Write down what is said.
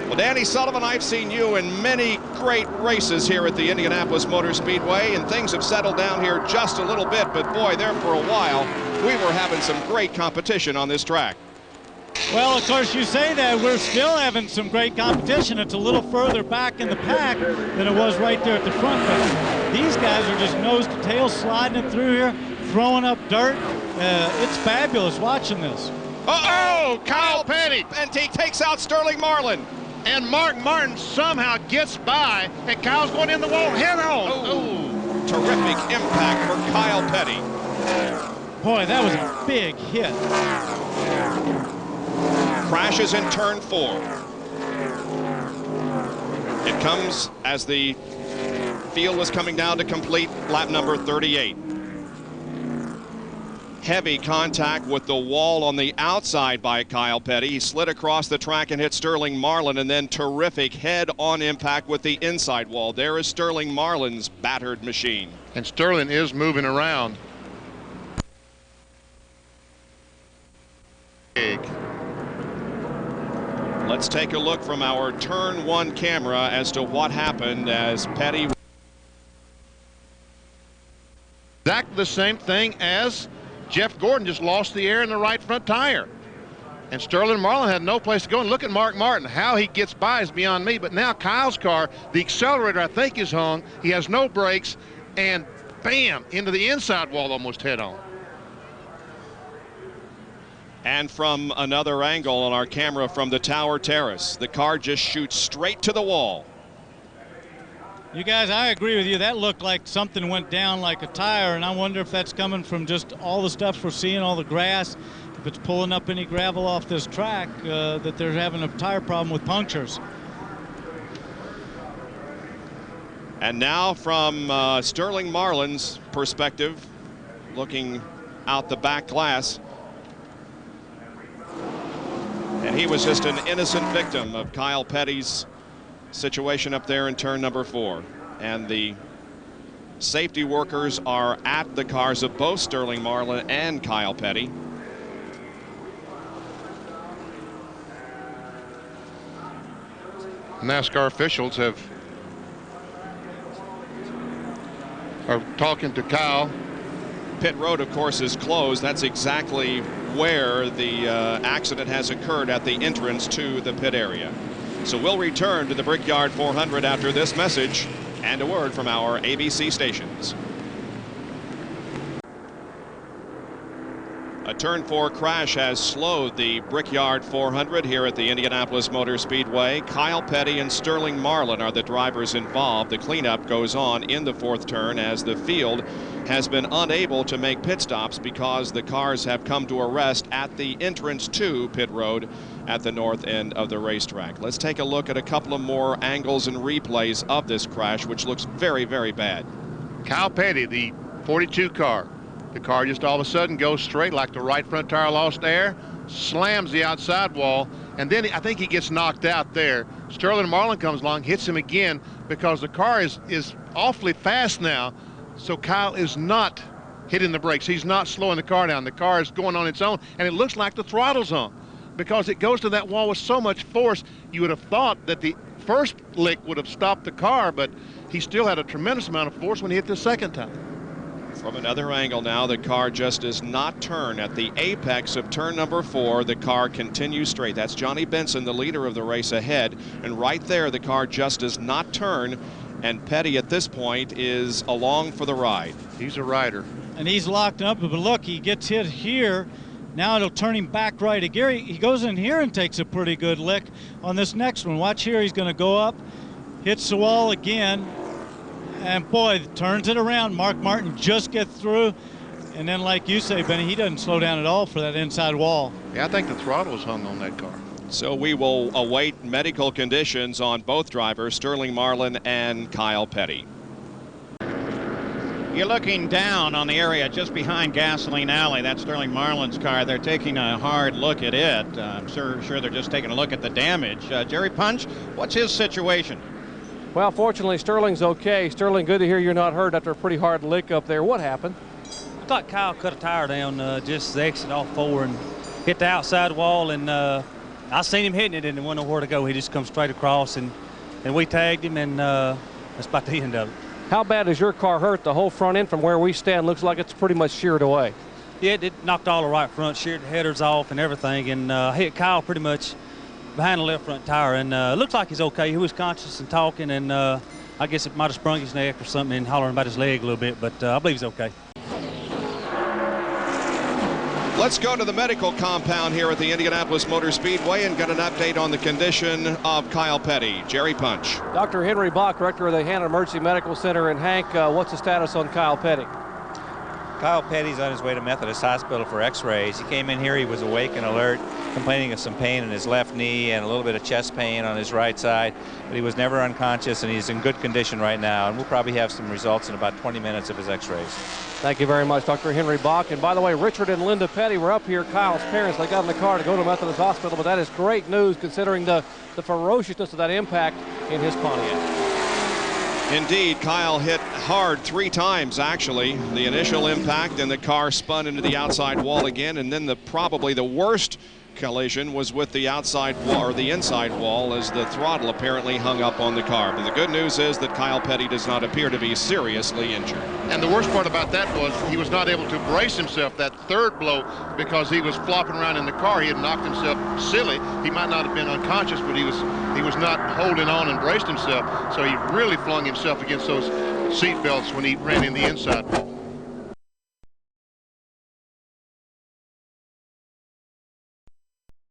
Well, Danny Sullivan, I've seen you in many great races here at the Indianapolis Motor Speedway, and things have settled down here just a little bit, but boy, there for a while, we were having some great competition on this track. Well, of course, you say that. We're still having some great competition. It's a little further back in the pack than it was right there at the front, but these guys are just nose to tail sliding it through here, throwing up dirt. It's fabulous watching this. Uh-oh, Kyle Petty. And he takes out Sterling Marlin. And Mark Martin somehow gets by, and Kyle's going in the wall head on. Oh, terrific impact for Kyle Petty. Boy, that was a big hit. Crashes in turn 4. It comes as the field was coming down to complete lap number 38. Heavy contact with the wall on the outside by Kyle Petty. He slid across the track and hit Sterling Marlin, and then terrific head-on impact with the inside wall. There is Sterling Marlin's battered machine. And Sterling is moving around. Big. Let's take a look from our turn 1 camera as to what happened as Petty. Exactly the same thing as Jeff Gordon just lost the air in the right front tire. And Sterling Marlin had no place to go. And look at Mark Martin. How he gets by is beyond me. But now Kyle's car, the accelerator I think is hung. He has no brakes. And bam, into the inside wall almost head on. And from another angle on our camera from the tower terrace, the car just shoots straight to the wall. You guys, I agree with you. That looked like something went down like a tire, and I wonder if that's coming from just all the stuff we're seeing, all the grass, if it's pulling up any gravel off this track, that they're having a tire problem with punctures. And now from Sterling Marlin's perspective, looking out the back glass, and he was just an innocent victim of Kyle Petty's situation up there in turn number 4. And the safety workers are at the cars of both Sterling Marlin and Kyle Petty. NASCAR officials are talking to Kyle. Pit road, of course, is closed. That's exactly where the accident has occurred, at the entrance to the pit area. So we'll return to the Brickyard 400 after this message and a word from our ABC stations. A turn 4 crash has slowed the Brickyard 400 here at the Indianapolis Motor Speedway. Kyle Petty and Sterling Marlin are the drivers involved. The cleanup goes on in the 4th turn as the field has been unable to make pit stops because the cars have come to a rest at the entrance to pit road at the north end of the racetrack. Let's take a look at a couple of more angles and replays of this crash, which looks very, very bad. Kyle Petty, the 42 car. The car just all of a sudden goes straight like the right front tire lost air, slams the outside wall, and then I think he gets knocked out there. Sterling Marlin comes along, hits him again because the car is awfully fast now, so Kyle is not hitting the brakes. He's not slowing the car down. The car is going on its own, and it looks like the throttle's on because it goes to that wall with so much force. You would have thought that the first lick would have stopped the car, but he still had a tremendous amount of force when he hit the second time. From another angle now, the car just does not turn. At the apex of turn number 4, the car continues straight. That's Johnny Benson, the leader of the race, ahead. And right there, the car just does not turn. And Petty at this point is along for the ride. He's a rider. And he's locked up, but look, he gets hit here. Now it'll turn him back right again. He goes in here and takes a pretty good lick on this next one. Watch here, he's going to go up, hits the wall again. And boy, turns it around. Mark Martin just gets through. And then, like you say, Benny, he doesn't slow down at all for that inside wall. Yeah, I think the throttle is hung on that car. So we will await medical conditions on both drivers, Sterling Marlin and Kyle Petty. You're looking down on the area just behind Gasoline Alley. That's Sterling Marlin's car. They're taking a hard look at it. I'm sure they're just taking a look at the damage. Jerry Punch, what's his situation? Well, fortunately, Sterling's okay. Sterling, good to hear you're not hurt after a pretty hard lick up there. What happened? I thought Kyle cut a tire down just the exit off 4 and hit the outside wall and I seen him hitting it and didn't want nowhere to go. He just come straight across, and we tagged him, and that's about the end of it. How bad is your car hurt? The whole front end from where we stand looks like it's pretty much sheared away. Yeah, it knocked all the right front, sheared the headers off and everything, and hit Kyle pretty much behind the left front tire, and looks like he's okay. He was conscious and talking, and I guess it might have sprung his neck or something and hollering about his leg a little bit, but I believe he's okay. Let's go to the medical compound here at the Indianapolis Motor Speedway and get an update on the condition of Kyle Petty. Jerry Punch. Dr. Henry Bach, director of the Hannah Emergency Medical Center. And Hank, what's the status on Kyle Petty? Kyle Petty's on his way to Methodist Hospital for x-rays. He came in here, he was awake and alert, complaining of some pain in his left knee and a little bit of chest pain on his right side, but he was never unconscious, and he's in good condition right now, and we'll probably have some results in about 20 minutes of his x-rays. Thank you very much, Dr. Henry Bach. And by the way, Richard and Linda Petty were up here, Kyle's parents. They got in the car to go to Methodist Hospital, but that is great news considering the ferociousness of that impact in his Pontiac. Indeed, Kyle hit hard 3 times, actually. The initial impact, and the car spun into the outside wall again, and then probably the worst collision was with the outside wall, or the inside wall, as the throttle apparently hung up on the car. But the good news is that Kyle Petty does not appear to be seriously injured. And the worst part about that was he was not able to brace himself that third blow because he was flopping around in the car. He had knocked himself silly. He might not have been unconscious, but he was not holding on and braced himself. So he really flung himself against those seat belts when he ran in the inside wall.